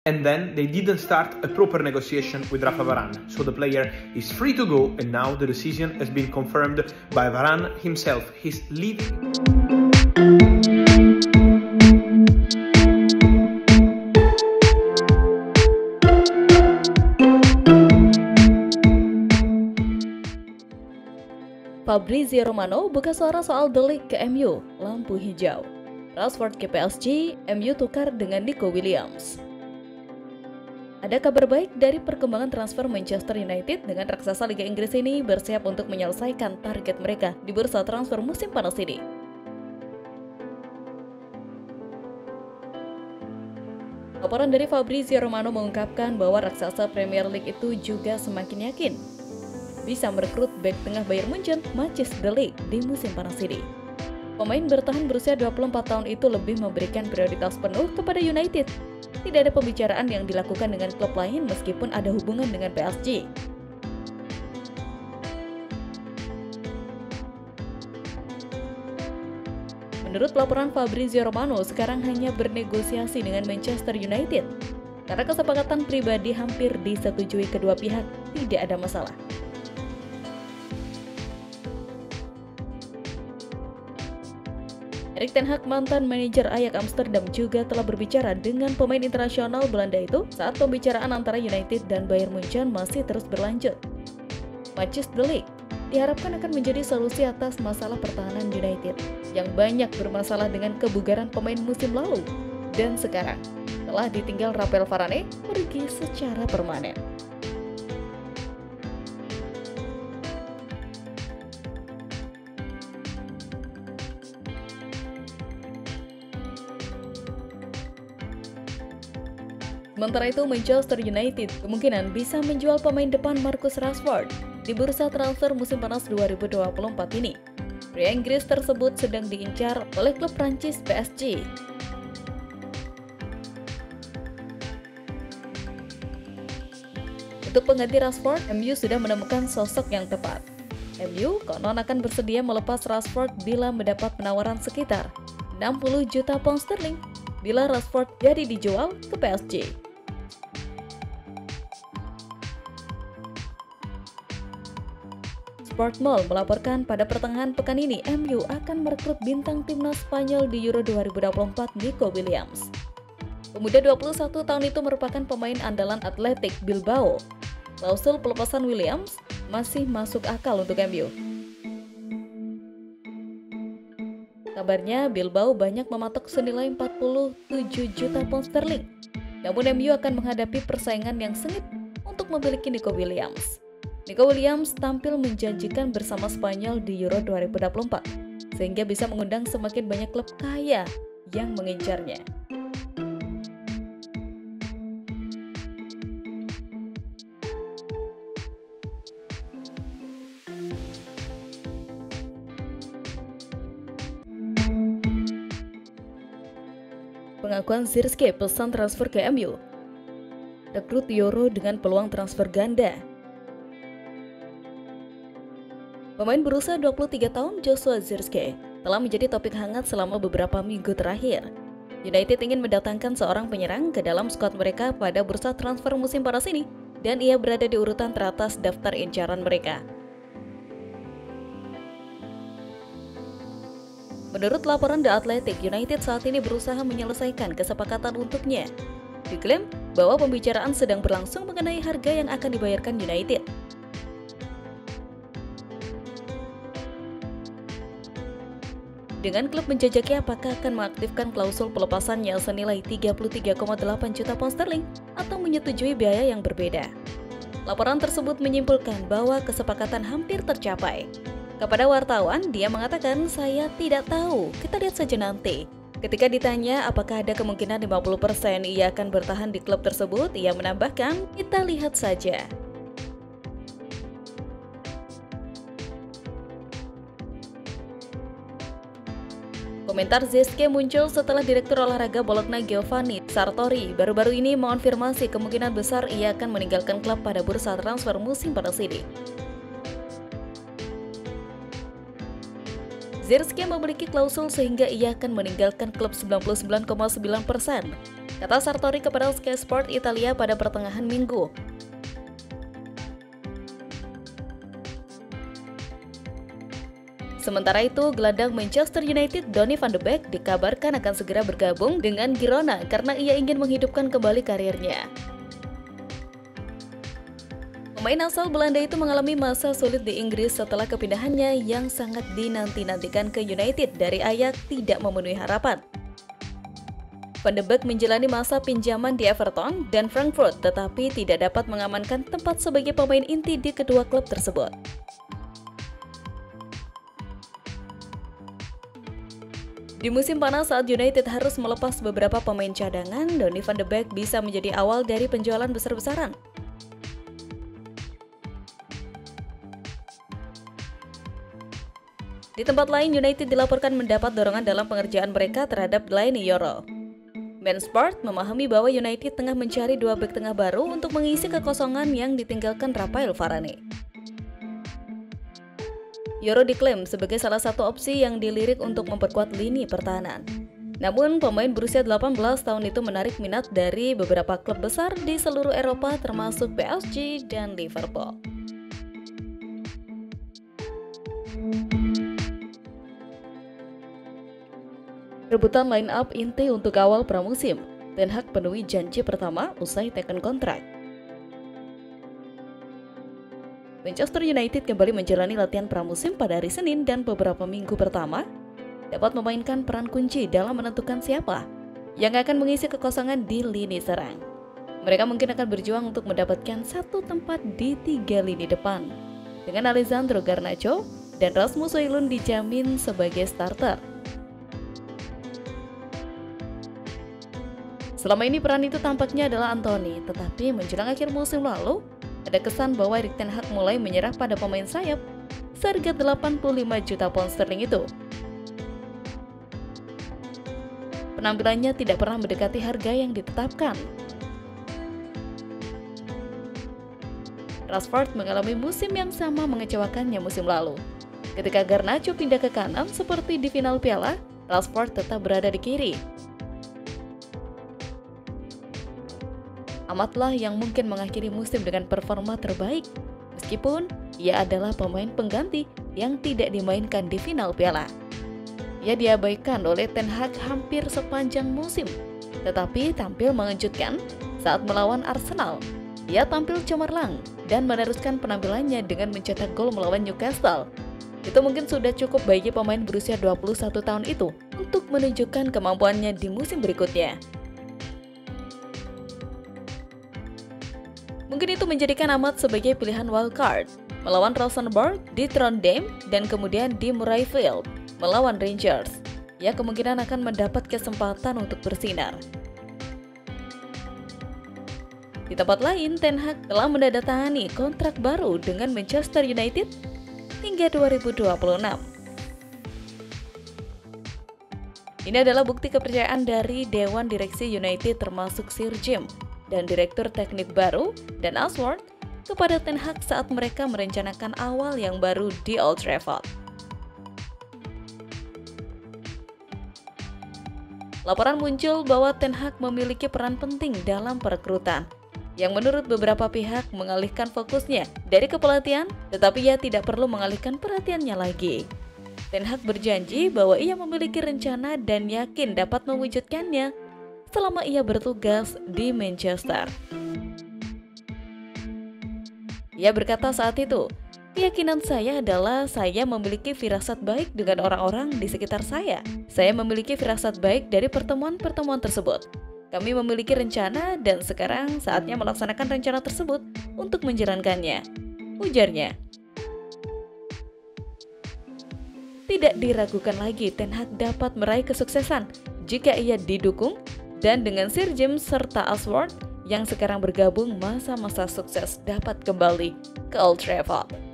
And then they didn't start a proper negotiation with Rafa Varane, so the player is free to go, and now the decision has been confirmed by Varane himself. He's leaving. Fabrizio Romano buka suara soal De Ligt ke MU, lampu hijau. Rashford ke PSG, MU tukar dengan Nico Williams. Ada kabar baik dari perkembangan transfer Manchester United dengan raksasa Liga Inggris ini bersiap untuk menyelesaikan target mereka di bursa transfer musim panas ini. Laporan dari Fabrizio Romano mengungkapkan bahwa raksasa Premier League itu juga semakin yakin bisa merekrut bek tengah Bayern Munchen, Matthijs De Ligt di musim panas ini. Pemain bertahan berusia 24 tahun itu lebih memberikan prioritas penuh kepada United. Tidak ada pembicaraan yang dilakukan dengan klub lain meskipun ada hubungan dengan PSG. Menurut laporan Fabrizio Romano, sekarang hanya bernegosiasi dengan Manchester United. Karena kesepakatan pribadi hampir disetujui kedua pihak, tidak ada masalah. Erik ten Hag, mantan manajer Ajax Amsterdam, juga telah berbicara dengan pemain internasional Belanda itu saat pembicaraan antara United dan Bayern Munchen masih terus berlanjut. Matthijs De Ligt diharapkan akan menjadi solusi atas masalah pertahanan United yang banyak bermasalah dengan kebugaran pemain musim lalu dan sekarang telah ditinggal Raphael Varane pergi secara permanen. Sementara itu, Manchester United kemungkinan bisa menjual pemain depan Marcus Rashford di bursa transfer musim panas 2024 ini. Pria Inggris tersebut sedang diincar oleh klub Prancis PSG. Untuk pengganti Rashford, MU sudah menemukan sosok yang tepat. MU konon akan bersedia melepas Rashford bila mendapat penawaran sekitar 60 juta pound sterling bila Rashford jadi dijual ke PSG. Sportmall melaporkan pada pertengahan pekan ini MU akan merekrut bintang timnas Spanyol di Euro 2024 Nico Williams. Pemuda 21 tahun itu merupakan pemain andalan Athletic Bilbao. Klausul pelepasan Williams masih masuk akal untuk MU. Kabarnya Bilbao banyak mematok senilai 47 juta pound sterling. Namun MU akan menghadapi persaingan yang sengit untuk memiliki Nico Williams. Nico Williams tampil menjanjikan bersama Spanyol di Euro 2024, sehingga bisa mengundang semakin banyak klub kaya yang mengincarnya. Pengakuan Zirkzee pesan transfer ke MU. Rekrut Euro dengan peluang transfer ganda. Pemain berusia 23 tahun Joshua Zirkzee telah menjadi topik hangat selama beberapa minggu terakhir. United ingin mendatangkan seorang penyerang ke dalam skuad mereka pada bursa transfer musim panas ini, dan ia berada di urutan teratas daftar incaran mereka. Menurut laporan The Athletic, United saat ini berusaha menyelesaikan kesepakatan untuknya. Diklaim bahwa pembicaraan sedang berlangsung mengenai harga yang akan dibayarkan United. Dengan klub menjajaki apakah akan mengaktifkan klausul pelepasannya senilai 33,8 juta pound sterling atau menyetujui biaya yang berbeda. Laporan tersebut menyimpulkan bahwa kesepakatan hampir tercapai. Kepada wartawan, dia mengatakan, "Saya tidak tahu, kita lihat saja nanti." Ketika ditanya apakah ada kemungkinan 50% ia akan bertahan di klub tersebut, ia menambahkan, "Kita lihat saja." Komentar Zirkzee muncul setelah Direktur Olahraga Bologna Giovanni Sartori baru-baru ini mengonfirmasi kemungkinan besar ia akan meninggalkan klub pada bursa transfer musim panas ini. Zirkzee memiliki klausul sehingga ia akan meninggalkan klub 99,9%. kata Sartori kepada Sky Sport Italia pada pertengahan minggu. Sementara itu, gelandang Manchester United Donny van de Beek dikabarkan akan segera bergabung dengan Girona karena ia ingin menghidupkan kembali karirnya. Pemain asal Belanda itu mengalami masa sulit di Inggris setelah kepindahannya yang sangat dinanti-nantikan ke United dari Ajax tidak memenuhi harapan. Van de Beek menjalani masa pinjaman di Everton dan Frankfurt tetapi tidak dapat mengamankan tempat sebagai pemain inti di kedua klub tersebut. Di musim panas saat United harus melepas beberapa pemain cadangan, Donny van de Beek bisa menjadi awal dari penjualan besar-besaran. Di tempat lain, United dilaporkan mendapat dorongan dalam pengerjaan mereka terhadap Leny Yoro. Man Sport memahami bahwa United tengah mencari dua bek tengah baru untuk mengisi kekosongan yang ditinggalkan Raphael Varane. Yoro diklaim sebagai salah satu opsi yang dilirik untuk memperkuat lini pertahanan. Namun, pemain berusia 18 tahun itu menarik minat dari beberapa klub besar di seluruh Eropa termasuk PSG dan Liverpool. Rebutan line up inti untuk awal pramusim. Ten Hag penuhi janji pertama usai teken kontrak. Manchester United kembali menjalani latihan pramusim pada hari Senin dan beberapa minggu pertama dapat memainkan peran kunci dalam menentukan siapa yang akan mengisi kekosongan di lini serang. Mereka mungkin akan berjuang untuk mendapatkan satu tempat di 3 lini depan dengan Alessandro Garnacho dan Rasmus Højlund dijamin sebagai starter. Selama ini peran itu tampaknya adalah Anthony, tetapi menjelang akhir musim lalu ada kesan bahwa Erik ten Hag mulai menyerah pada pemain sayap seharga 85 juta pound sterling itu. Penampilannya tidak pernah mendekati harga yang ditetapkan. Rashford mengalami musim yang sama mengecewakannya musim lalu. Ketika Garnacho pindah ke kanan seperti di final Piala, Rashford tetap berada di kiri. Amatlah yang mungkin mengakhiri musim dengan performa terbaik, meskipun ia adalah pemain pengganti yang tidak dimainkan di final Piala. Ia diabaikan oleh Ten Hag hampir sepanjang musim, tetapi tampil mengejutkan saat melawan Arsenal. Ia tampil cemerlang dan meneruskan penampilannya dengan mencetak gol melawan Newcastle. Itu mungkin sudah cukup bagi pemain berusia 21 tahun itu untuk menunjukkan kemampuannya di musim berikutnya. Mungkin itu menjadikan Amat sebagai pilihan wildcard, melawan Rosenborg di Trondheim dan kemudian di Murrayfield melawan Rangers. Ia kemungkinan akan mendapat kesempatan untuk bersinar. Di tempat lain, Ten Hag telah menandatangani kontrak baru dengan Manchester United hingga 2026. Ini adalah bukti kepercayaan dari Dewan Direksi United termasuk Sir Jim dan Direktur Teknik baru dan Ashworth kepada Ten Hag saat mereka merencanakan awal yang baru di Old Trafford. Laporan muncul bahwa Ten Hag memiliki peran penting dalam perekrutan, yang menurut beberapa pihak mengalihkan fokusnya dari kepelatihan, tetapi ia tidak perlu mengalihkan perhatiannya lagi. Ten Hag berjanji bahwa ia memiliki rencana dan yakin dapat mewujudkannya selama ia bertugas di Manchester. Ia berkata saat itu, "Keyakinan saya adalah saya memiliki firasat baik dengan orang-orang di sekitar saya. Saya memiliki firasat baik dari pertemuan-pertemuan tersebut. Kami memiliki rencana dan sekarang saatnya melaksanakan rencana tersebut untuk menjalankannya," ujarnya. Tidak diragukan lagi Ten Hag dapat meraih kesuksesan jika ia didukung dan dengan Sir Jim serta Ashworth yang sekarang bergabung masa-masa sukses dapat kembali ke Old Trafford.